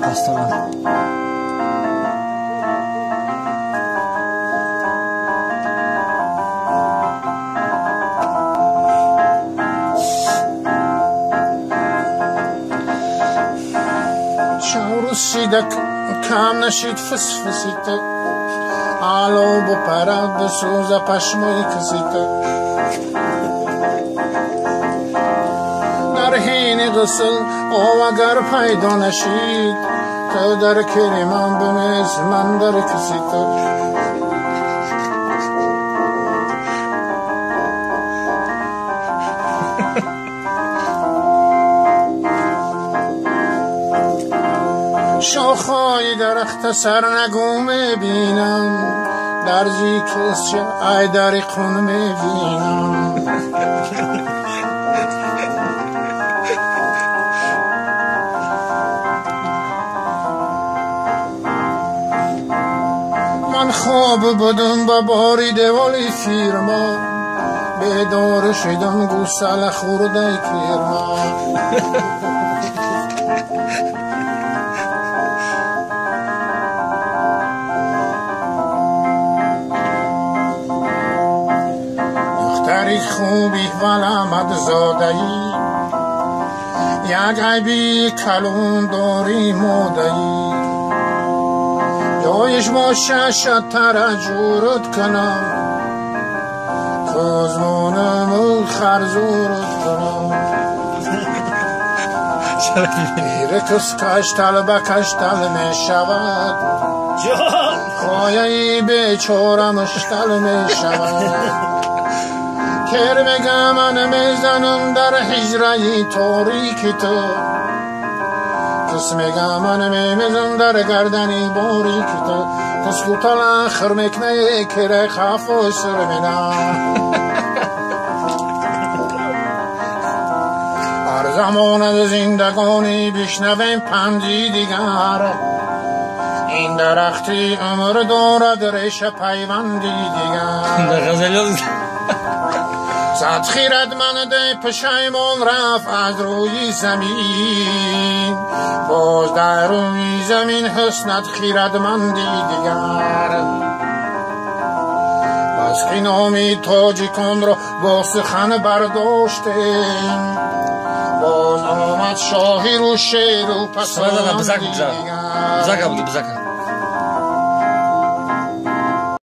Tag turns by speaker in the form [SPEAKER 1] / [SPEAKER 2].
[SPEAKER 1] Pastoral.
[SPEAKER 2] شیدک کم نشید فسفسیته حالا بپرد بسوز پشمای کسیته در حین غسل او اگر پیدا نشید تو در کریمان بمیز من در کسیته شاخهای درخت سرنگو میبینم در زیکلش ای در خون میبینم من خواب بودم با باری دیوالی فیرما بیدار شدم گوساله خورده کرما خوبی ولامد زادهی یک عیبی کلون داری مودهی جایش باشه شتر جورت کنم کازمونم خرزورت کنم ایره کس کشتل به کشتل می شود خواهی بیچاره مشتل می شود کرمگه من میزنم در حجره تاریکی تو قسمگه من میزنم در گردنی باریکی تو تسکوتال آخر میکنه کره خاف و سر میدم هر زمان زندگانی بشنویم پندی دیگر این درختی عمر دارد ریشه پیوندی دیگر صد خیرتمند پشیمان رفت از روی زمین باز در روی زمین حسنت خیرتمندی دیگر بس که نامی تاجیکان را با سخن برداشتیم باز آمد شاهی رو شیر و پسندی دیگر